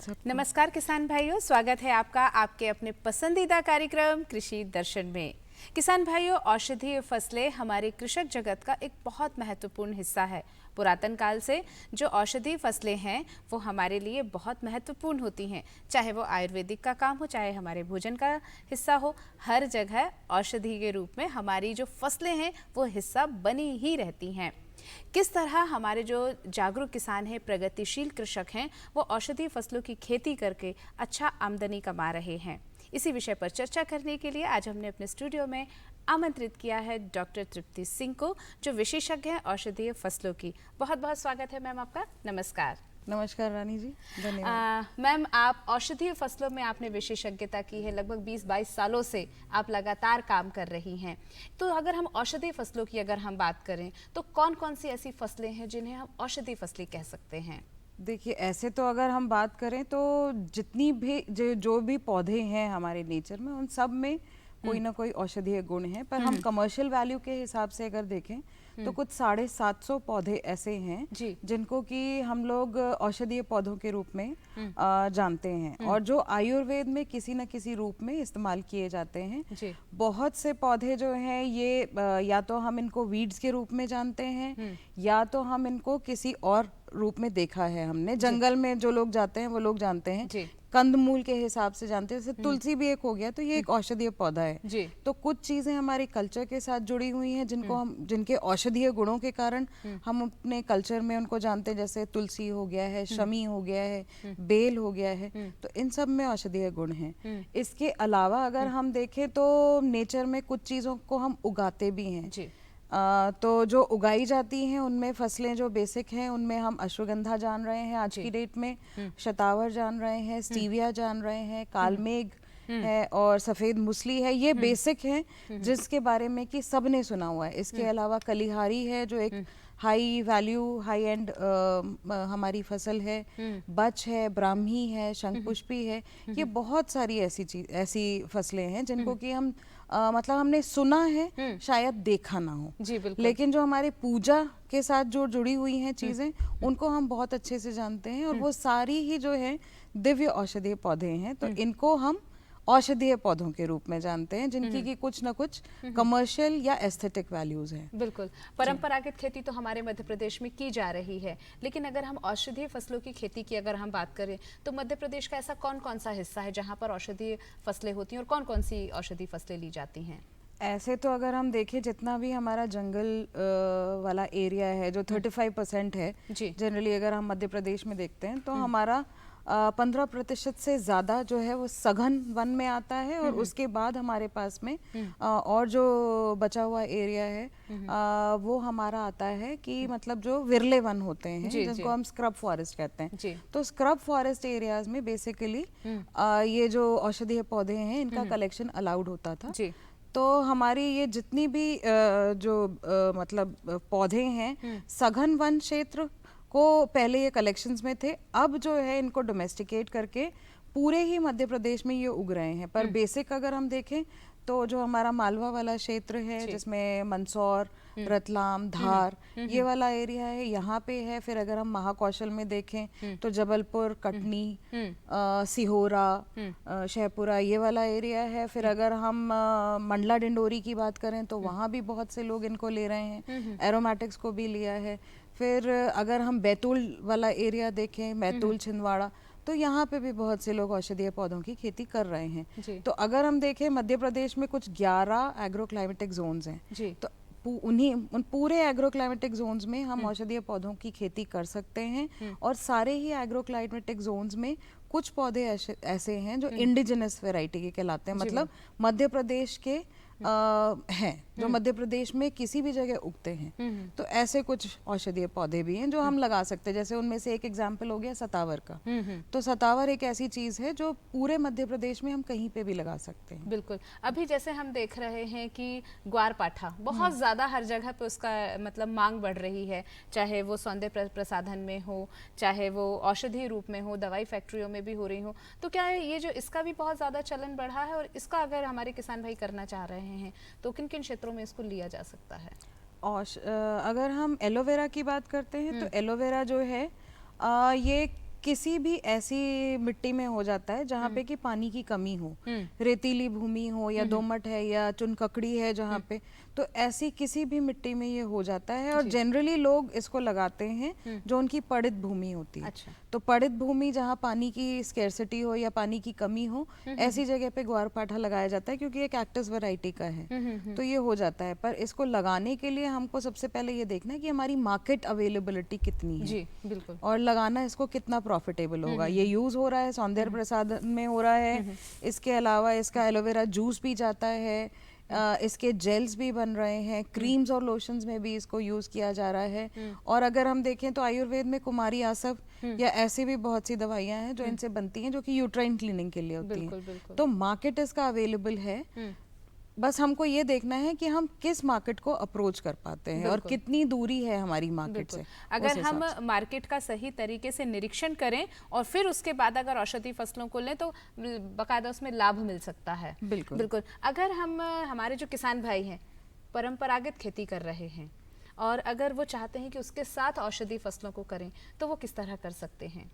नमस्कार किसान भाइयों, स्वागत है आपका आपके अपने पसंदीदा कार्यक्रम कृषि दर्शन में। किसान भाइयों, औषधीय फसलें हमारे कृषक जगत का एक बहुत महत्वपूर्ण हिस्सा है। पुरातन काल से जो औषधीय फसलें हैं वो हमारे लिए बहुत महत्वपूर्ण होती हैं, चाहे वो आयुर्वेदिक का काम हो, चाहे हमारे भोजन का हिस्सा हो। हर जगह औषधि के रूप में हमारी जो फसलें हैं वो हिस्सा बनी ही रहती हैं। किस तरह हमारे जो जागरूक किसान हैं, प्रगतिशील कृषक हैं, वो औषधीय फसलों की खेती करके अच्छा आमदनी कमा रहे हैं, इसी विषय पर चर्चा करने के लिए आज हमने अपने स्टूडियो में आमंत्रित किया है डॉक्टर तृप्ति सिंह को, जो विशेषज्ञ हैं औषधीय फसलों की। बहुत बहुत स्वागत है मैम आपका। नमस्कार। नमस्कार रानी जी, धन्यवाद। मैम, आप औषधीय फसलों में आपने विशेषज्ञता की है, लगभग 20-22 सालों से आप लगातार काम कर रही हैं। तो अगर हम औषधीय फसलों की अगर हम बात करें तो कौन कौन सी ऐसी फसलें हैं जिन्हें हम औषधीय फसलें कह सकते हैं? देखिए, ऐसे तो अगर हम बात करें तो जितनी भी जो भी पौधे हैं हमारे नेचर में, उन सब में कोई ना कोई औषधीय गुण है। पर हम कमर्शियल वैल्यू के हिसाब से अगर देखें तो कुछ 750 पौधे ऐसे हैं जिनको कि हम लोग औषधीय पौधों के रूप में जानते हैं और जो आयुर्वेद में किसी न किसी रूप में इस्तेमाल किए जाते हैं। बहुत से पौधे जो हैं ये या तो हम इनको वीड्स के रूप में जानते हैं या तो हम इनको किसी और रूप में देखा है हमने। जंगल में जो लोग जाते हैं वो लोग जानते हैं, कंदमूल के हिसाब से जानते हैं। जैसे तुलसी भी एक हो गया, तो ये एक औषधीय पौधा है। तो कुछ चीजें हमारी कल्चर के साथ जुड़ी हुई हैं जिनको हम, जिनके औषधीय गुणों के कारण हम अपने कल्चर में उनको जानते हैं। जैसे तुलसी हो गया है, शमी हो गया है, बेल हो गया है, तो इन सब में औषधीय गुण हैं। इसके अलावा अगर हम देखें तो नेचर में कुछ चीजों को हम उगाते भी हैं। तो जो उगाई जाती हैं उनमें फसलें जो बेसिक हैं उनमें हम अश्वगंधा जान रहे हैं आज की डेट में, शतावर जान रहे हैं, स्टीविया जान रहे हैं, कालमेघ है और सफ़ेद मूसली है। ये बेसिक हैं जिसके बारे में कि सबने सुना हुआ है। इसके अलावा कलिहारी है जो एक हाई वैल्यू, हाई एंड हमारी फसल है। बच है, ब्राह्मी है, शंखपुष्पी है। ये बहुत सारी ऐसी फसलें हैं जिनको कि हम मतलब हमने सुना है, शायद देखा ना हो। लेकिन जो हमारे पूजा के साथ जो जुड़ी हुई हैं चीज़ें, उनको हम बहुत अच्छे से जानते हैं और वो सारी ही जो है दिव्य औषधीय पौधे हैं। तो इनको हम औषधीय पौधों के रूप में जानते हैं जिनकी की कुछ ना कुछ कमर्शियल या एस्थेटिक वैल्यूज हैं। बिल्कुल, परंपरागत खेती तो हमारे मध्य प्रदेश में की जा रही है, लेकिन अगर हम औषधीय फसलों की खेती की अगर हम बात करें तो मध्य प्रदेश का ऐसा कौन कौन सा हिस्सा है जहाँ पर औषधीय फसलें होती हैं और कौन कौन सी औषधीय फसलें ली जाती हैं? ऐसे तो अगर हम देखें जितना भी हमारा जंगल वाला एरिया है जो 35% है जनरली, अगर हम मध्य प्रदेश में देखते हैं तो हमारा 15% से ज़्यादा जो है वो सघन वन में आता है और उसके बाद हमारे पास में और जो बचा हुआ एरिया है वो हमारा आता है कि मतलब जो विरले वन होते हैं जिनको हम स्क्रब फॉरेस्ट कहते हैं। तो स्क्रब फॉरेस्ट एरियाज में बेसिकली ये जो औषधीय पौधे हैं इनका कलेक्शन अलाउड होता था। तो हमारी ये जितनी भी जो मतलब पौधे हैं सघन वन क्षेत्र को पहले ये कलेक्शंस में थे, अब जो है इनको डोमेस्टिकेट करके पूरे ही मध्य प्रदेश में ये उग रहे हैं। पर बेसिक अगर हम देखें तो जो हमारा मालवा वाला क्षेत्र है जिसमें मंदसौर, रतलाम, धार ये वाला एरिया है, यहाँ पे है। फिर अगर हम महाकौशल में देखें तो जबलपुर, कटनी, सिहोरा, शहपुरा ये वाला एरिया है। फिर अगर हम मंडला डिंडोरी की बात करें तो वहाँ भी बहुत से लोग इनको ले रहे हैं, एरोमेटिक्स को भी लिया है। फिर अगर हम बैतूल वाला एरिया देखें, बैतूल, छिंदवाड़ा, तो यहाँ पे भी बहुत से लोग औषधीय पौधों की खेती कर रहे हैं। तो अगर हम देखें मध्य प्रदेश में कुछ 11 एग्रोक्लाइमेटिक जोन्स हैं, तो उन पूरे एग्रोक्लाइमेटिक जोन्स में हम औषधीय पौधों की खेती कर सकते हैं। और सारे ही एग्रोक्लाइमेटिक जोन्स में कुछ पौधे ऐसे हैं जो इंडिजिनस वैरायटी के कहलाते हैं, मतलब मध्य प्रदेश के हैं जो मध्य प्रदेश में किसी भी जगह उगते हैं। तो ऐसे कुछ औषधीय पौधे भी हैं जो हम लगा सकते हैं। जैसे उनमें से एक एग्जाम्पल हो गया सतावर का। तो सतावर एक ऐसी चीज है जो पूरे मध्य प्रदेश में हम कहीं पे भी लगा सकते हैं। बिल्कुल, अभी जैसे हम देख रहे हैं कि ग्वारपाठा बहुत ज्यादा हर जगह पे उसका मतलब मांग बढ़ रही है, चाहे वो सौंदर्य प्रसाधन में हो, चाहे वो औषधीय रूप में हो, दवाई फैक्ट्रियों में भी हो रही हो। तो क्या ये जो इसका भी बहुत ज्यादा चलन बढ़ा है और इसका अगर हमारे किसान भाई करना चाह रहे हैं तो किन किन क्षेत्रों में इसको लिया जा सकता है? और अगर हम एलोवेरा की बात करते हैं तो एलोवेरा जो है ये किसी भी ऐसी मिट्टी में हो जाता है जहाँ पे कि पानी की कमी हो, रेतीली भूमि हो या दोमट है या चुनककड़ी है जहाँ पे, तो ऐसी किसी भी मिट्टी में ये हो जाता है। और जनरली लोग इसको लगाते हैं जो उनकी पड़ित भूमि होती है। अच्छा। तो पड़ित भूमि जहाँ पानी की स्केर्सिटी हो या पानी की कमी हो, ऐसी जगह पे ग्वारपाठा लगाया जाता है क्योंकि ये कैक्टस वैरायटी का है, तो ये हो जाता है। पर इसको लगाने के लिए हमको सबसे पहले ये देखना है कि हमारी मार्केट अवेलेबिलिटी कितनी है। जी, बिल्कुल। और लगाना इसको कितना प्रॉफिटेबल होगा। ये यूज हो रहा है, सौंदर्य प्रसाधन में हो रहा है, इसके अलावा इसका एलोवेरा जूस भी जाता है, इसके जेल्स भी बन रहे हैं, क्रीम्स और लोशंस में भी इसको यूज किया जा रहा है। और अगर हम देखें तो आयुर्वेद में कुमारी आसव या ऐसी भी बहुत सी दवाइयां हैं जो इनसे बनती हैं, जो कि यूट्राइन क्लीनिंग के लिए होती हैं। तो मार्केट इसका अवेलेबल है, बस हमको ये देखना है कि हम किस मार्केट को अप्रोच कर पाते हैं और कितनी दूरी है हमारी मार्केट से। अगर हम मार्केट का सही तरीके से निरीक्षण करें और फिर उसके बाद अगर औषधि फसलों को लें तो बाकायदा उसमें लाभ मिल सकता है। बिल्कुल बिल्कुल। अगर हम हमारे जो किसान भाई हैं परंपरागत खेती कर रहे हैं और अगर वो चाहते हैं कि उसके साथ औषधि फसलों को करें तो वो किस तरह कर सकते हैं?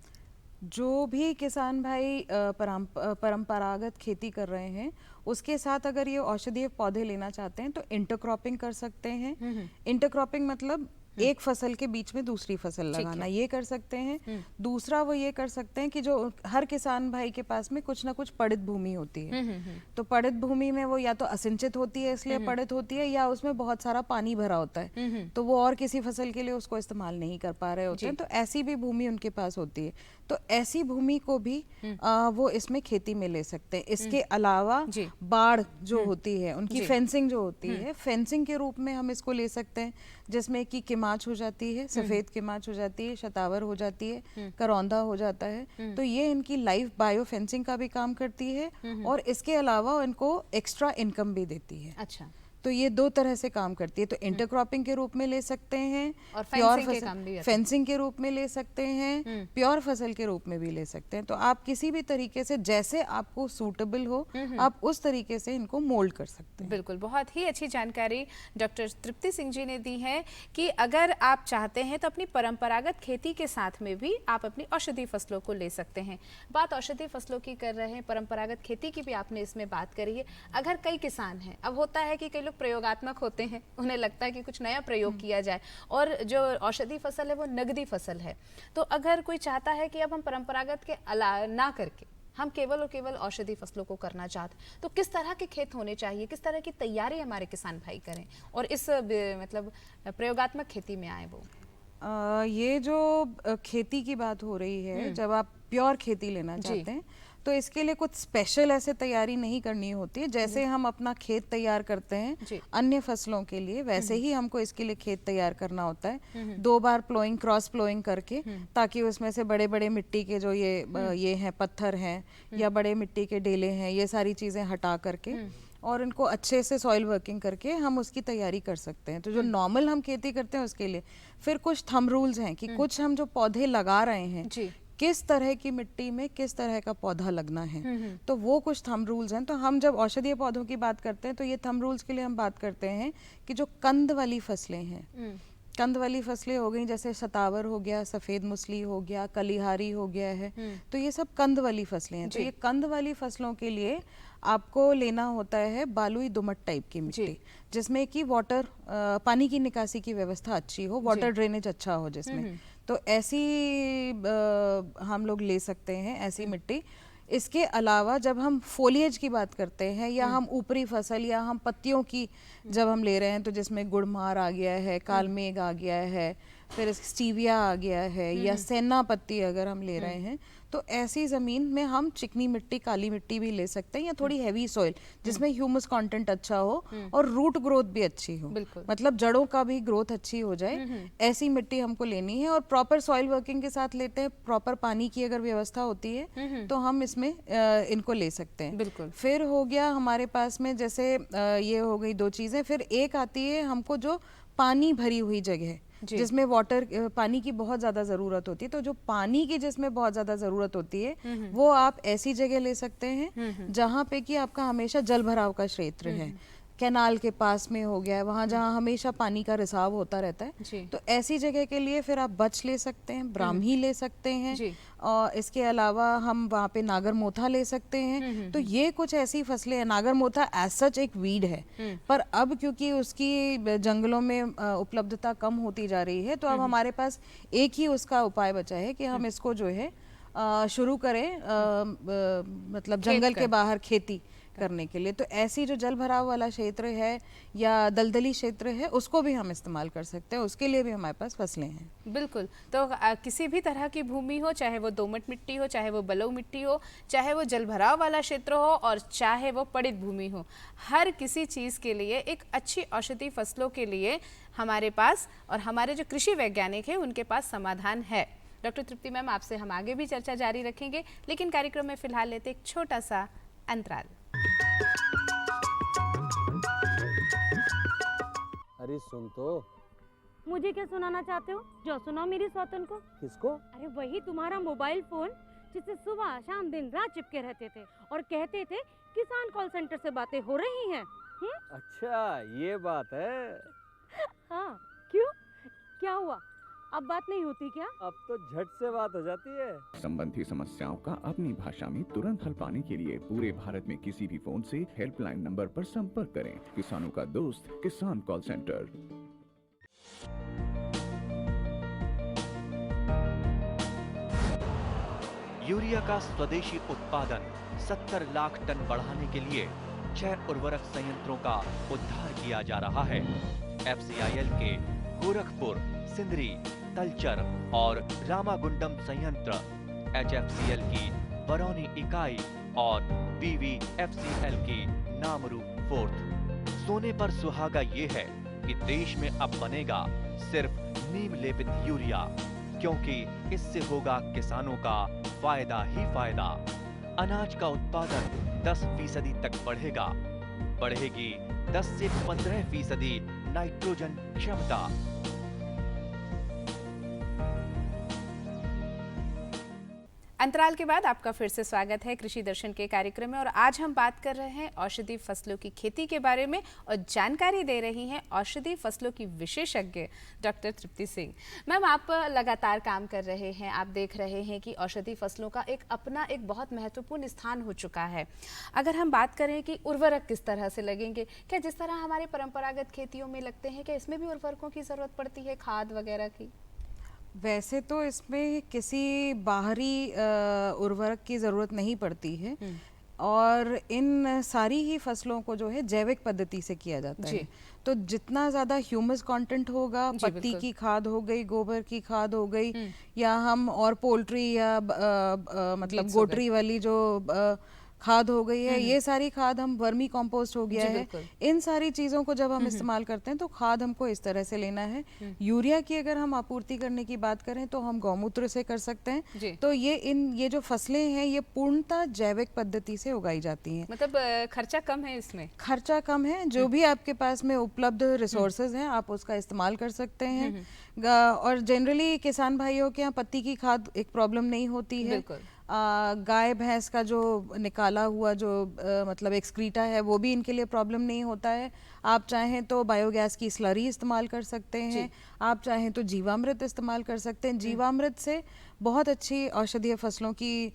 जो भी किसान भाई परंपरागत खेती कर रहे हैं उसके साथ अगर ये औषधीय पौधे लेना चाहते हैं तो इंटरक्रॉपिंग कर सकते हैं। इंटरक्रॉपिंग मतलब एक फसल के बीच में दूसरी फसल लगाना, ये कर सकते हैं। दूसरा वो ये कर सकते हैं कि जो हर किसान भाई के पास में कुछ ना कुछ पड़ित भूमि होती है, तो पड़ित भूमि में वो या तो असिंचित होती है इसलिए पड़ित होती है, या उसमें बहुत सारा पानी भरा होता है तो वो और किसी फसल के लिए उसको इस्तेमाल नहीं कर पा रहे होते हैं, तो ऐसी भी भूमि उनके पास होती है। तो ऐसी भूमि को भी वो इसमें खेती में ले सकते हैं। इसके अलावा बाढ़ जो होती है उनकी फेंसिंग जो होती है, फेंसिंग के रूप में हम इसको ले सकते हैं, जिसमें कि किमाच हो जाती है, सफेद किमाच हो जाती है, शतावर हो जाती है, करौंदा हो जाता है। तो ये इनकी लाइव बायो फेंसिंग का भी काम करती है और इसके अलावा इनको एक्स्ट्रा इनकम भी देती है। अच्छा, तो ये दो तरह से काम करती है। तो इंटरक्रॉपिंग के रूप में ले सकते हैं और प्योर फसल, फेंसिंग के रूप में ले सकते हैं, प्योर फसल के रूप में भी ले सकते हैं। तो आप किसी भी तरीके से जैसे आपको सूटेबल हो आप उस तरीके से इनको मोल्ड कर सकते हैं। बिल्कुल, बहुत ही अच्छी जानकारी डॉक्टर तृप्ति सिंह जी ने दी है कि अगर आप चाहते हैं तो अपनी परंपरागत खेती के साथ में भी आप अपनी औषधि फसलों को ले सकते हैं। बात औषधि फसलों की कर रहे हैं, परंपरागत खेती की भी आपने इसमें बात करी है। अगर कई किसान हैं, अब होता है कि कई लोग प्रयोगात्मक होते हैं, उन्हें लगता है कि कुछ नया प्रयोग किया जाए और जो औषधि फसल है वो नगदी फसल है, तो अगर कोई चाहता है कि अब हम परंपरागत के ना करके हम केवल और केवल औषधि फसलों को करना चाहते हैं, तो किस तरह के खेत होने चाहिए, किस तरह की तैयारी हमारे किसान भाई करें और इस मतलब प्रयोगात्मक खेती में आए वो? ये जो खेती की बात हो रही है, जब आप प्योर खेती लेना चाहते हैं तो इसके लिए कुछ स्पेशल ऐसे तैयारी नहीं करनी होती है। जैसे हम अपना खेत तैयार करते हैं अन्य फसलों के लिए, वैसे ही हमको इसके लिए खेत तैयार करना होता है। 2 बार प्लोइंग, क्रॉस प्लोइंग करके, ताकि उसमें से बड़े बड़े मिट्टी के जो ये हैं पत्थर हैं या बड़े मिट्टी के डेले हैं, ये सारी चीज़ें हटा करके और इनको अच्छे से सॉइल वर्किंग करके हम उसकी तैयारी कर सकते हैं। तो जो नॉर्मल हम खेती करते हैं उसके लिए फिर कुछ थंब रूल्स हैं कि कुछ हम जो पौधे लगा रहे हैं किस तरह की मिट्टी में किस तरह का पौधा लगना है, तो वो कुछ थंब रूल्स हैं। तो हम जब औषधीय पौधों की बात करते हैं तो ये थंब रूल्स के लिए हम बात करते हैं कि जो कंद वाली फसलें हैं, कंद वाली फसलें हो गई, जैसे शतावर हो गया, सफ़ेद मूसली हो गया, कलिहारी हो गया है, तो ये सब कंद वाली फसलें हैं। तो ये कंद वाली फसलों के लिए आपको लेना होता है बालुई दोमट टाइप की मिट्टी, जिसमें कि वाटर पानी की निकासी की व्यवस्था अच्छी हो, वाटर ड्रेनेज अच्छा हो जिसमें, तो ऐसी हम लोग ले सकते हैं ऐसी मिट्टी। इसके अलावा जब हम फोलिएज की बात करते हैं या हम ऊपरी फसल या हम पत्तियों की जब हम ले रहे हैं, तो जिसमें गुड़मार आ गया है, कालमेघ आ गया है, फिर स्टीविया आ गया है या सेना पत्ती अगर हम ले रहे हैं, तो ऐसी ज़मीन में हम चिकनी मिट्टी, काली मिट्टी भी ले सकते हैं या थोड़ी हैवी सॉइल जिसमें ह्यूमस कंटेंट अच्छा हो और रूट ग्रोथ भी अच्छी हो, मतलब जड़ों का भी ग्रोथ अच्छी हो जाए, ऐसी मिट्टी हमको लेनी है। और प्रॉपर सॉइल वर्किंग के साथ लेते हैं, प्रॉपर पानी की अगर व्यवस्था होती है तो हम इसमें इनको ले सकते हैं। बिल्कुल। फिर हो गया हमारे पास में, जैसे ये हो गई 2 चीज़ें, फिर एक आती है हमको जो पानी भरी हुई जगह जिसमें वाटर पानी की बहुत ज़्यादा ज़रूरत होती है, तो जो पानी की जिसमें बहुत ज़्यादा ज़रूरत होती है वो आप ऐसी जगह ले सकते हैं जहाँ पे कि आपका हमेशा जल भराव का क्षेत्र है। कैनाल के पास में हो गया है, वहाँ जहाँ हमेशा पानी का रिसाव होता रहता है, तो ऐसी जगह के लिए फिर आप बच ले सकते हैं, ब्राह्मी ले सकते हैं, और इसके अलावा हम वहाँ पे नागरमोथा ले सकते हैं। तो ये कुछ ऐसी फसलें हैं। नागरमोथा एज सच एक वीड है, पर अब क्योंकि उसकी जंगलों में उपलब्धता कम होती जा रही है, तो अब हमारे पास एक ही उसका उपाय बचा है कि हम इसको जो है शुरू करें, मतलब जंगल के बाहर खेती करने के लिए। तो ऐसी जो जल भराव वाला क्षेत्र है या दलदली क्षेत्र है, उसको भी हम इस्तेमाल कर सकते हैं, उसके लिए भी हमारे पास फसलें हैं। बिल्कुल। तो किसी भी तरह की भूमि हो, चाहे वो दोमट मिट्टी हो, चाहे वो बलुई मिट्टी हो, चाहे वो जल भराव वाला क्षेत्र हो, और चाहे वो पड़ित भूमि हो, हर किसी चीज़ के लिए एक अच्छी औषधि फसलों के लिए हमारे पास और हमारे जो कृषि वैज्ञानिक हैं उनके पास समाधान है। डॉक्टर तृप्ति मैम, आपसे हम आगे भी चर्चा जारी रखेंगे, लेकिन कार्यक्रम में फिलहाल लेते एक छोटा सा अंतराल। अरे सुन तो। मुझे क्या सुनाना चाहते हो? जो सुनाओ मेरी सौतन को। किसको? अरे वही तुम्हारा मोबाइल फोन जिससे सुबह शाम दिन रात चिपके रहते थे और कहते थे किसान कॉल सेंटर से बातें हो रही हैं। अच्छा ये बात है। हाँ, क्यों? क्या हुआ? अब बात नहीं होती क्या? अब तो झट से बात हो जाती है। संबंधी समस्याओं का अपनी भाषा में तुरंत हल पाने के लिए पूरे भारत में किसी भी फोन से हेल्पलाइन नंबर पर संपर्क करें। किसानों का दोस्त किसान कॉल सेंटर। यूरिया का स्वदेशी उत्पादन 70 लाख टन बढ़ाने के लिए 6 उर्वरक संयंत्रों का उद्धार किया जा रहा है। FCIL के गोरखपुर, सिंदरी, तलचर और रामागुंडम संयंत्र, HFCL की बरौनी इकाई और BVFCL की नामरू फोर्थ। सोने पर सुहागा ये है कि देश में अब बनेगा सिर्फ नीम लेपित यूरिया, क्योंकि इससे होगा किसानों का फायदा ही फायदा। अनाज का उत्पादन 10% तक बढ़ेगा। बढ़ेगी 10 से 15% नाइट्रोजन क्षमता। अंतराल के बाद आपका फिर से स्वागत है कृषि दर्शन के कार्यक्रम में, और आज हम बात कर रहे हैं औषधि फसलों की खेती के बारे में, और जानकारी दे रही हैं औषधि फसलों की विशेषज्ञ डॉक्टर तृप्ति सिंह। मैम, आप लगातार काम कर रहे हैं, आप देख रहे हैं कि औषधि फसलों का अपना एक बहुत महत्वपूर्ण स्थान हो चुका है। अगर हम बात करें कि उर्वरक किस तरह से लगेंगे, क्या जिस तरह हमारे परंपरागत खेतियों में लगते हैं, क्या इसमें भी उर्वरकों की ज़रूरत पड़ती है, खाद वगैरह की? वैसे तो इसमें किसी बाहरी उर्वरक की ज़रूरत नहीं पड़ती है, और इन सारी ही फसलों को जो है जैविक पद्धति से किया जाता है। तो जितना ज़्यादा ह्यूमस कंटेंट होगा, पत्ती की खाद हो गई, गोबर की खाद हो गई, या हम और पोल्ट्री या मतलब गोटरी वाली जो खाद हो गई है, ये सारी खाद हम वर्मी कंपोस्ट हो गया है, इन सारी चीज़ों को जब हम इस्तेमाल करते हैं तो खाद हमको इस तरह से लेना है। यूरिया की अगर हम आपूर्ति करने की बात करें तो हम गौमूत्र से कर सकते हैं। तो ये जो फसलें हैं ये पूर्णतः जैविक पद्धति से उगाई जाती हैं। मतलब खर्चा कम है इसमें? खर्चा कम है, जो भी आपके पास में उपलब्ध रिसोर्सेज हैं आप उसका इस्तेमाल कर सकते हैं। और जनरली किसान भाइयों के यहाँ पत्ती की खाद एक प्रॉब्लम नहीं होती है। गाय भैंस का जो निकाला हुआ जो मतलब एक्सक्रीटा है वो भी इनके लिए प्रॉब्लम नहीं होता है। आप चाहें तो बायोगैस की स्लरी इस्तेमाल कर सकते हैं, आप चाहें तो जीवामृत इस्तेमाल कर सकते हैं। जीवामृत से बहुत अच्छी औषधीय फसलों की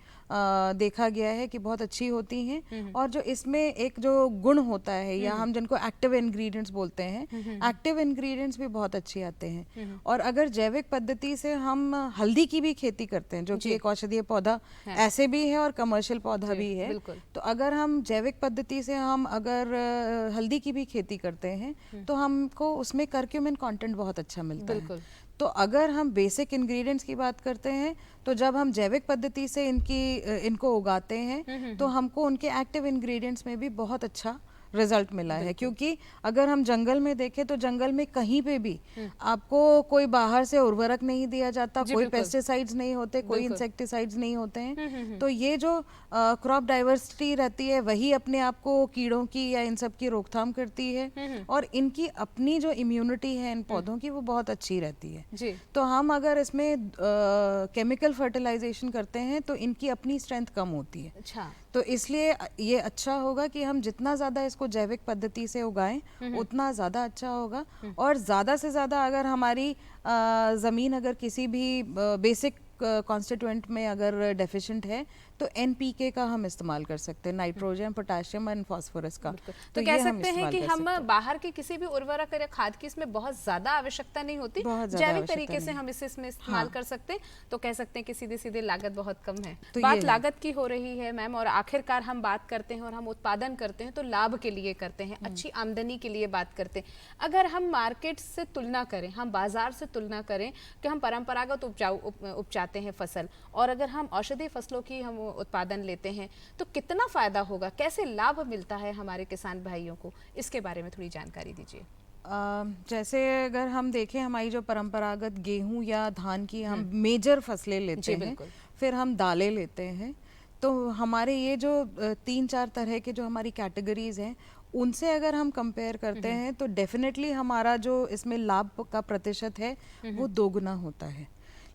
देखा गया है कि बहुत अच्छी होती हैं। और जो इसमें एक जो गुण होता है, या हम जिनको एक्टिव इंग्रेडिएंट्स बोलते हैं, एक्टिव इंग्रेडिएंट्स भी बहुत अच्छे आते हैं। और अगर जैविक पद्धति से हम हल्दी की भी खेती करते हैं, जो कि एक औषधीय पौधा ऐसे भी है और कमर्शियल पौधा भी है, तो अगर हम जैविक पद्धति से हम अगर हल्दी की भी खेती करते हैं तो हमको उसमें करक्यूमिन कंटेंट बहुत अच्छा मिलता है। तो अगर हम बेसिक इंग्रेडिएंट्स की बात करते हैं तो जब हम जैविक पद्धति से इनको उगाते हैं तो हमको उनके एक्टिव इंग्रेडिएंट्स में भी बहुत अच्छा रिजल्ट मिला है। क्योंकि अगर हम जंगल में देखें तो जंगल में कहीं पे भी आपको कोई बाहर से उर्वरक नहीं दिया जाता, कोई पेस्टिसाइड्स नहीं होते, कोई इंसेक्टिसाइड्स नहीं होते हैं। तो ये जो क्रॉप डाइवर्सिटी रहती है वही अपने आप को कीड़ों की या इन सब की रोकथाम करती है, और इनकी अपनी जो इम्यूनिटी है इन पौधों की वो बहुत अच्छी रहती है। तो हम अगर इसमें केमिकल फर्टिलाइजेशन करते हैं तो इनकी अपनी स्ट्रेंथ कम होती है। तो इसलिए ये अच्छा होगा कि हम जितना ज़्यादा इसको उसको जैविक पद्धति से उगाएं उतना ज़्यादा अच्छा होगा। और ज़्यादा से ज़्यादा अगर हमारी ज़मीन अगर किसी भी बेसिक कॉन्स्टिट्यूएंट में अगर डेफिशिएंट है तो एनपीके का हम इस्तेमाल कर सकते हैं, नाइट्रोजन, पोटेशियम एंड फास्फोरस का। तो कह सकते हैं कि हम बाहर के किसी भी उर्वरक या खाद की इसमें बहुत ज्यादा आवश्यकता नहीं होती, जैविक तरीके से हम इसे इसमें इस्तेमाल कर सकते हैं। तो कह सकते हैं कि सीधे सीधे लागत बहुत कम है। तो बात लागत की हो रही है मैम, और आखिरकार हम बात करते हैं और हम उत्पादन करते हैं तो लाभ के लिए करते हैं, अच्छी आमदनी के लिए बात करते हैं। अगर हम मार्केट से तुलना करें, हम बाजार से तुलना करें कि हम परंपरागत उपजाते हैं फसल, और अगर हम औषधीय फसलों की हम उत्पादन लेते हैं तो कितना फायदा होगा, कैसे लाभ मिलता है हमारे किसान भाइयों को, इसके बारे में थोड़ी जानकारी दीजिए। जैसे अगर हम देखें हमारी जो परंपरागत गेहूं या धान की हम मेजर फसलें लेते हैं, फिर हम दालें लेते हैं, तो हमारे ये जो 3-4 तरह के जो हमारी कैटेगरीज हैं उनसे अगर हम कंपेयर करते हैं तो डेफिनेटली हमारा जो इसमें लाभ का प्रतिशत है वो 2 गुना होता है।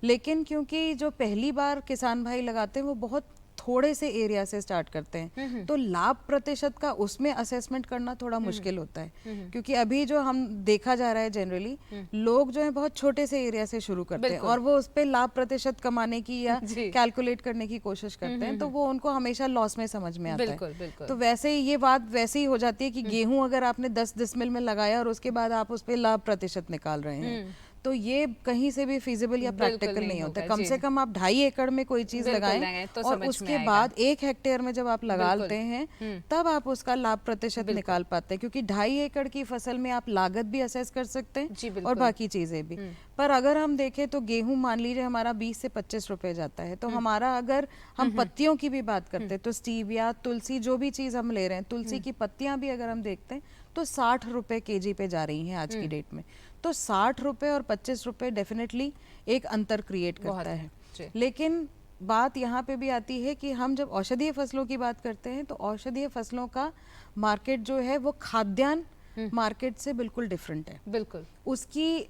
लेकिन क्योंकि जो पहली बार किसान भाई लगाते हैं वो बहुत थोड़े से एरिया से स्टार्ट करते हैं, तो लाभ प्रतिशत का उसमें असेसमेंट करना थोड़ा मुश्किल होता है, क्योंकि अभी जो हम देखा जा रहा है जनरली लोग जो है बहुत छोटे से एरिया से शुरू करते हैं और वो उस पे लाभ प्रतिशत कमाने की या कैलकुलेट करने की कोशिश करते हैं, तो वो उनको हमेशा लॉस में समझ में आता है। तो वैसे ही ये बात वैसे ही हो जाती है कि गेहूं अगर आपने 10 डिसमिल में लगाया और उसके बाद आप उस पे लाभ प्रतिशत निकाल रहे हैं, तो ये कहीं से भी फिजिबल या प्रैक्टिकल नहीं होता। कम से कम आप 2.5 एकड़ में कोई चीज लगाएं तो और उसके बाद 1 हेक्टेयर में जब आप लगाते हैं तब आप उसका लाभ प्रतिशत निकाल पाते हैं, क्योंकि 2.5 एकड़ की फसल में आप लागत भी असेस कर सकते हैं और बाकी चीजें भी। पर अगर हम देखें तो गेहूं मान लीजिए हमारा 20 से 25 रुपए जाता है, तो हमारा अगर हम पत्तियों की भी बात करते हैं तो स्टीविया, तुलसी, जो भी चीज हम ले रहे हैं, तुलसी की पत्तियां भी अगर हम देखते हैं तो 60 रुपए केजी पे जा रही हैं आज की डेट में। तो 60 रुपए और 25 रुपए डेफिनेटली एक अंतर क्रिएट करता है। लेकिन बात यहाँ पे भी आती है कि हम जब औषधीय फसलों की बात करते हैं तो औषधीय फसलों का मार्केट जो है वो खाद्यान्न मार्केट से बिल्कुल डिफरेंट है, बिल्कुल उसकी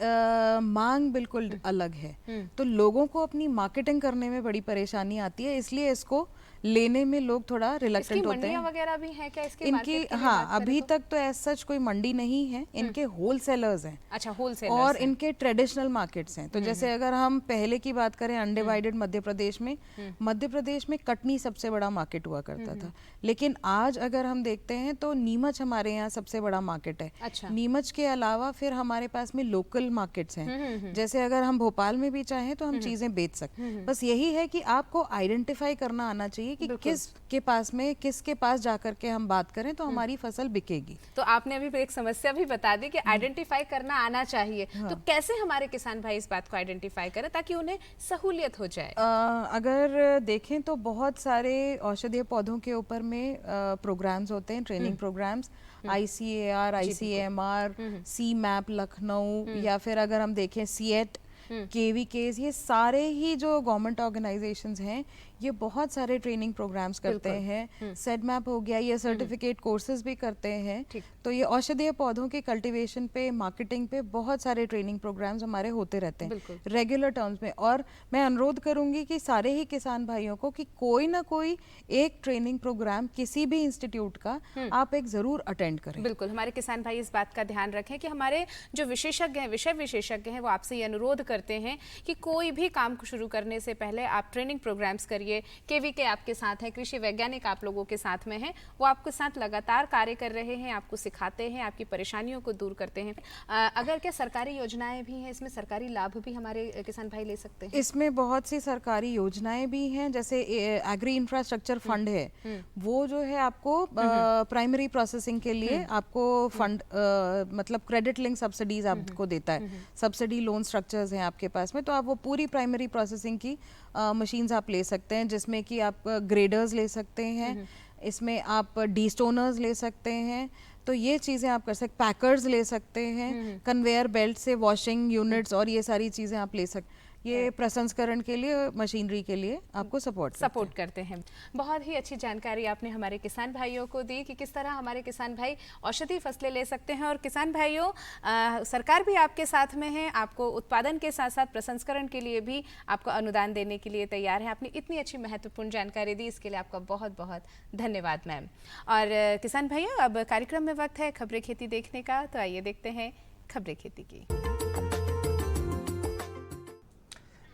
मांग बिल्कुल अलग है। तो लोगों को अपनी मार्केटिंग करने में बड़ी परेशानी आती है, इसलिए इसको लेने में लोग थोड़ा रिलक्टेंट होते हैं। वगैरह भी है क्या इसके इनकी? हाँ, अभी तक तो एज सच कोई मंडी नहीं है, इनके होलसेलर्स हैं। अच्छा, होलसेलर्स और इनके ट्रेडिशनल मार्केट्स हैं। तो जैसे अगर हम पहले की बात करें अनडिवाइडेड मध्य प्रदेश में, मध्य प्रदेश में कटनी सबसे बड़ा मार्केट हुआ करता था, लेकिन आज अगर हम देखते हैं तो नीमच हमारे यहाँ सबसे बड़ा मार्केट है। अच्छा। नीमच के अलावा फिर हमारे पास में लोकल मार्केट्स हैं, जैसे अगर हम भोपाल में भी चाहें तो हम चीजें बेच सकते हैं। बस यही है कि आपको आइडेंटिफाई करना आना चाहिए कि किसके पास में, किसके पास जाकर के हम बात करें तो हमारी फसल बिकेगी। तो आपने अभी एक समस्या भी बता दी कि आइडेंटिफाई करना आना चाहिए। हाँ। तो कैसे हमारे किसान भाई इस बात को आइडेंटिफाई करें ताकि उन्हें सहूलियत हो जाए? अगर देखें तो बहुत सारे औषधीय पौधों के ऊपर में प्रोग्राम्स होते हैं, training programs, ICAR, ICMR, CMAP Lucknow, या फिर अगर हम देखें CET, KVKs, ये सारे ही जो गवर्नमेंट ऑर्गेनाइजेशंस हैं ये बहुत सारे ट्रेनिंग प्रोग्राम्स करते हैं। सेडमैप हो गया, ये सर्टिफिकेट कोर्सेज भी करते हैं। तो ये औषधीय पौधों के कल्टीवेशन पे, मार्केटिंग पे बहुत सारे ट्रेनिंग प्रोग्राम्स हमारे होते रहते हैं रेगुलर टर्म्स में। और मैं अनुरोध करूंगी कि सारे ही किसान भाइयों को कि कोई ना कोई एक ट्रेनिंग प्रोग्राम किसी भी इंस्टीट्यूट का आप एक जरूर अटेंड करें। बिल्कुल, हमारे किसान भाई इस बात का ध्यान रखें कि हमारे जो विशेषज्ञ हैं, विषय विशेषज्ञ हैं, वो आपसे ये अनुरोध करते हैं कि कोई भी काम को शुरू करने से पहले आप ट्रेनिंग प्रोग्राम्स करिए। केवीके आपके साथ है, कृषि वैज्ञानिक आप लोगों के साथ में हैं, वो आपके साथ लगातार कार्य कर रहे हैं, आपको सिखाते हैं, आपकी परेशानियों को दूर करते हैं। अगर क्या सरकारी योजनाएं भी हैं इसमें, सरकारी लाभ भी हमारे किसान भाई ले सकते हैं? इसमें बहुत सी सरकारी योजनाएं भी हैं, जैसे एग्री इंफ्रास्ट्रक्चर फंड है, वो जो है आपको प्राइमरी प्रोसेसिंग के लिए आपको फंड मतलब क्रेडिट लिंक सब्सिडीज आपको देता है। सब्सिडी लोन स्ट्रक्चर्स हैं आपके पास में, तो आप वो पूरी प्राइमरी प्रोसेसिंग की मशीन्स आप ले सकते हैं, जिसमें कि आप ग्रेडर्स ले सकते हैं, इसमें आप डीस्टोनर्स ले सकते हैं। तो ये चीज़ें आप कर सकते, पैकर्स ले सकते हैं, कन्वेयर बेल्ट से वॉशिंग यूनिट्स और ये सारी चीज़ें आप ले सकते। ये प्रसंस्करण के लिए, मशीनरी के लिए आपको सपोर्ट करते हैं। बहुत ही अच्छी जानकारी आपने हमारे किसान भाइयों को दी कि किस तरह हमारे किसान भाई औषधि फसलें ले सकते हैं। और किसान भाइयों, सरकार भी आपके साथ में है, आपको उत्पादन के साथ साथ प्रसंस्करण के लिए भी आपको अनुदान देने के लिए तैयार है। आपने इतनी अच्छी महत्वपूर्ण जानकारी दी, इसके लिए आपका बहुत बहुत धन्यवाद मैम। और किसान भाइयों, अब कार्यक्रम में वक्त है खबरें खेती देखने का, तो आइए देखते हैं खबरें खेती की।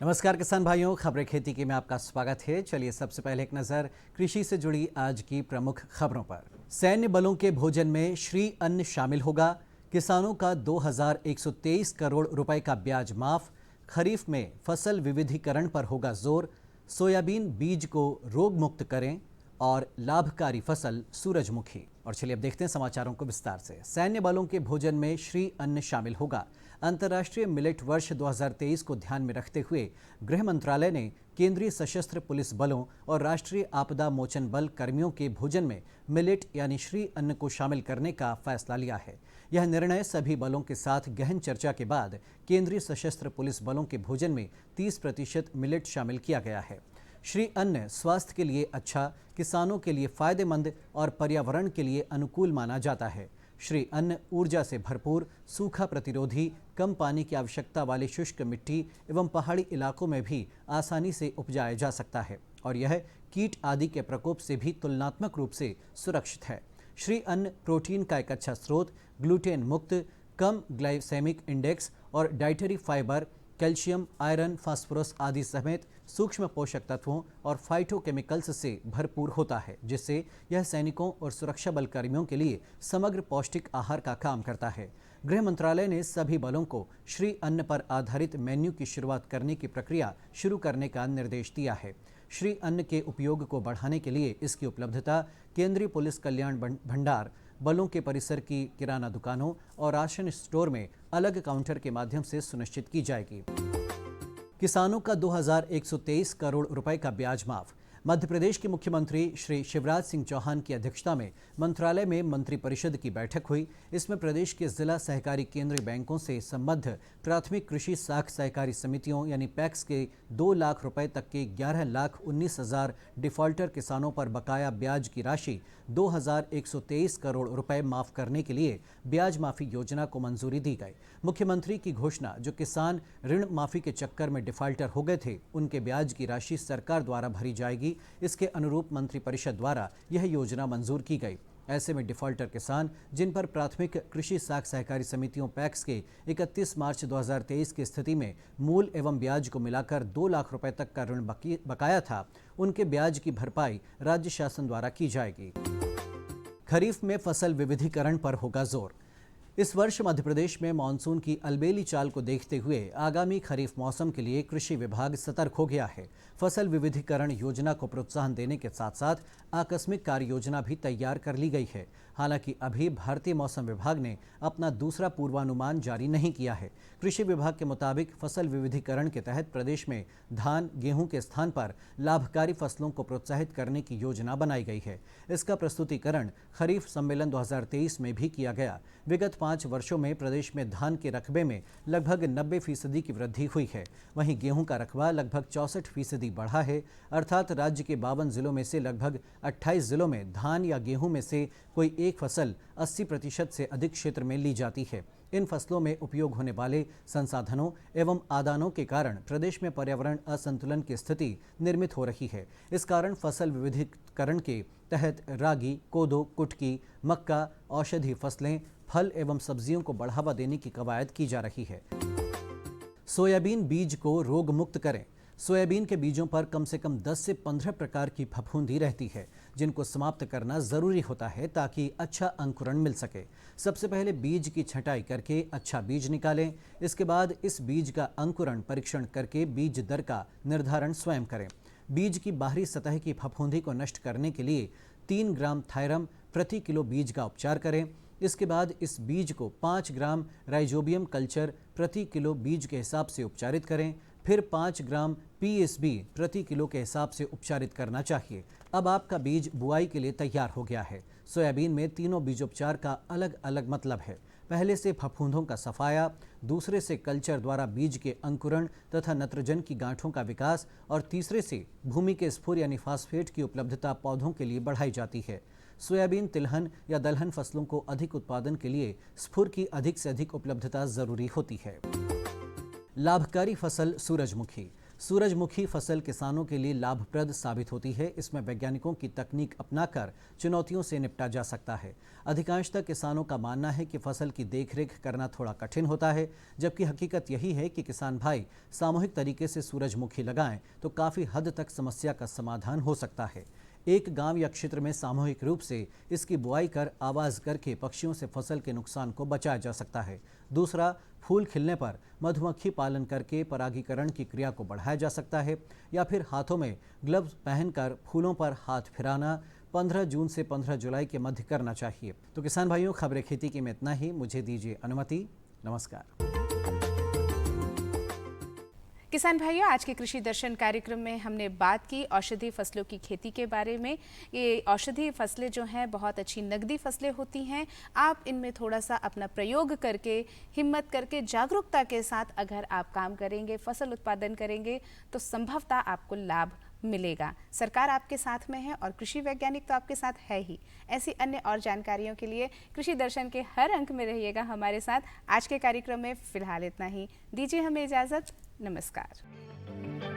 नमस्कार किसान भाइयों, खबरें खेती की में आपका स्वागत है। चलिए सबसे पहले एक नज़र कृषि से जुड़ी आज की प्रमुख खबरों पर। सैन्य बलों के भोजन में श्री अन्न शामिल होगा। किसानों का 2123 करोड़ रुपए का ब्याज माफ। खरीफ में फसल विविधीकरण पर होगा जोर। सोयाबीन बीज को रोग मुक्त करें और लाभकारी फसल सूरजमुखी। और चलिए अब देखते हैं समाचारों को विस्तार से। सैन्य बलों के भोजन में श्री अन्न शामिल होगा। अंतर्राष्ट्रीय मिलेट वर्ष 2023 को ध्यान में रखते हुए गृह मंत्रालय ने केंद्रीय सशस्त्र पुलिस बलों और राष्ट्रीय आपदा मोचन बल कर्मियों के भोजन में मिलेट यानी श्री अन्न को शामिल करने का फैसला लिया है। यह निर्णय सभी बलों के साथ गहन चर्चा के बाद केंद्रीय सशस्त्र पुलिस बलों के भोजन में 30% मिलेट शामिल किया गया है। श्री अन्न स्वास्थ्य के लिए अच्छा, किसानों के लिए फायदेमंद और पर्यावरण के लिए अनुकूल माना जाता है। श्री अन्न ऊर्जा से भरपूर, सूखा प्रतिरोधी, कम पानी की आवश्यकता वाली शुष्क मिट्टी एवं पहाड़ी इलाकों में भी आसानी से उपजाया जा सकता है और यह कीट आदि के प्रकोप से भी तुलनात्मक रूप से सुरक्षित है। श्री अन्न प्रोटीन का एक अच्छा स्रोत, ग्लूटेन मुक्त, कम ग्लाइसेमिक इंडेक्स और dietary fibre, calcium, iron, phosphorus आदि समेत सूक्ष्म पोषक तत्वों और फाइटोकेमिकल्स से भरपूर होता है, जिससे यह सैनिकों और सुरक्षा बल कर्मियों के लिए समग्र पौष्टिक आहार का काम करता है। गृह मंत्रालय ने सभी बलों को श्री अन्न पर आधारित मेन्यू की शुरुआत करने की प्रक्रिया शुरू करने का निर्देश दिया है। श्री अन्न के उपयोग को बढ़ाने के लिए इसकी उपलब्धता केंद्रीय पुलिस कल्याण भंडार, बलों के परिसर की किराना दुकानों और राशन स्टोर में अलग काउंटर के माध्यम से सुनिश्चित की जाएगी। किसानों का 2123 करोड़ रुपए का ब्याज माफ। मध्य प्रदेश के मुख्यमंत्री श्री शिवराज सिंह चौहान की अध्यक्षता में मंत्रालय में मंत्रिपरिषद की बैठक हुई। इसमें प्रदेश के जिला सहकारी केंद्रीय बैंकों से संबद्ध प्राथमिक कृषि साख सहकारी समितियों यानी पैक्स के 2 लाख रुपए तक के 11,19,000 डिफॉल्टर किसानों पर बकाया ब्याज की राशि 2123 करोड़ रुपए माफ करने के लिए ब्याज माफी योजना को मंजूरी दी गई। मुख्यमंत्री की घोषणा, जो किसान ऋण माफी के चक्कर में डिफॉल्टर हो गए थे, उनके ब्याज की राशि सरकार द्वारा भरी जाएगी। इसके अनुरूप मंत्रिपरिषद द्वारा यह योजना मंजूर की गई। ऐसे में डिफॉल्टर किसान जिन पर प्राथमिक कृषि साख सहकारी समितियों पैक्स के 31 मार्च 2023 की स्थिति में मूल एवं ब्याज को मिलाकर 2 लाख रुपए तक का ऋण बकाया था, उनके ब्याज की भरपाई राज्य शासन द्वारा की जाएगी। खरीफ में फसल विविधीकरण पर होगा जोर। इस वर्ष मध्य प्रदेश में मानसून की अलबेली चाल को देखते हुए आगामी खरीफ मौसम के लिए कृषि विभाग सतर्क हो गया है। फसल विविधीकरण योजना को प्रोत्साहन देने के साथ साथ आकस्मिक कार्य योजना भी तैयार कर ली गई है। हालांकि अभी भारतीय मौसम विभाग ने अपना दूसरा पूर्वानुमान जारी नहीं किया है। कृषि विभाग के मुताबिक फसल विविधीकरण के तहत प्रदेश में धान, गेहूं के स्थान पर लाभकारी फसलों को प्रोत्साहित करने की योजना बनाई गई है। इसका प्रस्तुतिकरण खरीफ सम्मेलन 2023 में भी किया गया। विगत 5 वर्षों में प्रदेश में धान के रकबे में लगभग 90% की वृद्धि हुई है। वहीं गेहूं का रकबा लगभग 64% बढ़ा है, अर्थात राज्य के 52 जिलों में से लगभग 28 जिलों में धान या गेहूं में से कोई एक फसल 80% से अधिक क्षेत्र में ली जाती है। इन फसलों में उपयोग होने वाले संसाधनों एवं आदानों के कारण प्रदेश में पर्यावरण असंतुलन की स्थिति निर्मित हो रही है। इस कारण फसल विविधीकरण के तहत रागी, कोदो, कुटकी, मक्का, औषधि फसलें, फल एवं सब्जियों को बढ़ावा देने की कवायद की जा रही है। सोयाबीन बीज को रोग मुक्त करें। सोयाबीन के बीजों पर कम से कम 10 से 15 प्रकार की फफूंदी रहती है, जिनको समाप्त करना जरूरी होता है ताकि अच्छा अंकुरण मिल सके। सबसे पहले बीज की छंटाई करके अच्छा बीज निकालें। इसके बाद इस बीज का अंकुरण परीक्षण करके बीज दर का निर्धारण स्वयं करें। बीज की बाहरी सतह की फफूंदी को नष्ट करने के लिए 3 ग्राम थायरम प्रति किलो बीज का उपचार करें। इसके बाद इस बीज को 5 ग्राम राइजोबियम कल्चर प्रति किलो बीज के हिसाब से उपचारित करें। फिर 5 ग्राम PSB प्रति किलो के हिसाब से उपचारित करना चाहिए। अब आपका बीज बुआई के लिए तैयार हो गया है। सोयाबीन में तीनों बीजोपचार का अलग अलग मतलब है। पहले से फफूंदों का सफाया, दूसरे से कल्चर द्वारा बीज के अंकुरण तथा नत्रजन की गांठों का विकास और तीसरे से भूमि के स्फुर यानी फास्फेट की उपलब्धता पौधों के लिए बढ़ाई जाती है। सोयाबीन, तिलहन या दलहन फसलों को अधिक उत्पादन के लिए स्फुर की अधिक से अधिक उपलब्धता जरूरी होती है। लाभकारी फसल सूरजमुखी। सूरजमुखी फसल किसानों के लिए लाभप्रद साबित होती है। इसमें वैज्ञानिकों की तकनीक अपनाकर चुनौतियों से निपटा जा सकता है। अधिकांशतः किसानों का मानना है कि फसल की देखरेख करना थोड़ा कठिन होता है, जबकि हकीकत यही है कि किसान भाई सामूहिक तरीके से सूरजमुखी लगाएं तो काफ़ी हद तक समस्या का समाधान हो सकता है। एक गांव या क्षेत्र में सामूहिक रूप से इसकी बुआई कर आवाज़ करके पक्षियों से फसल के नुकसान को बचाया जा सकता है। दूसरा, फूल खिलने पर मधुमक्खी पालन करके परागीकरण की क्रिया को बढ़ाया जा सकता है, या फिर हाथों में ग्लव्स पहनकर फूलों पर हाथ फिराना 15 जून से 15 जुलाई के मध्य करना चाहिए। तो किसान भाइयों, खबरें खेती की में इतना ही। मुझे दीजिए अनुमति। नमस्कार। किसान भाइयों, आज के कृषि दर्शन कार्यक्रम में हमने बात की औषधीय फसलों की खेती के बारे में। ये औषधीय फसलें जो हैं बहुत अच्छी नकदी फसलें होती हैं। आप इनमें थोड़ा सा अपना प्रयोग करके, हिम्मत करके, जागरूकता के साथ अगर आप काम करेंगे, फसल उत्पादन करेंगे तो संभवतः आपको लाभ मिलेगा। सरकार आपके साथ में है और कृषि वैज्ञानिक तो आपके साथ है ही। ऐसी अन्य और जानकारियों के लिए कृषि दर्शन के हर अंक में रहिएगा हमारे साथ। आज के कार्यक्रम में फिलहाल इतना ही। दीजिए हमें इजाज़त। नमस्कार।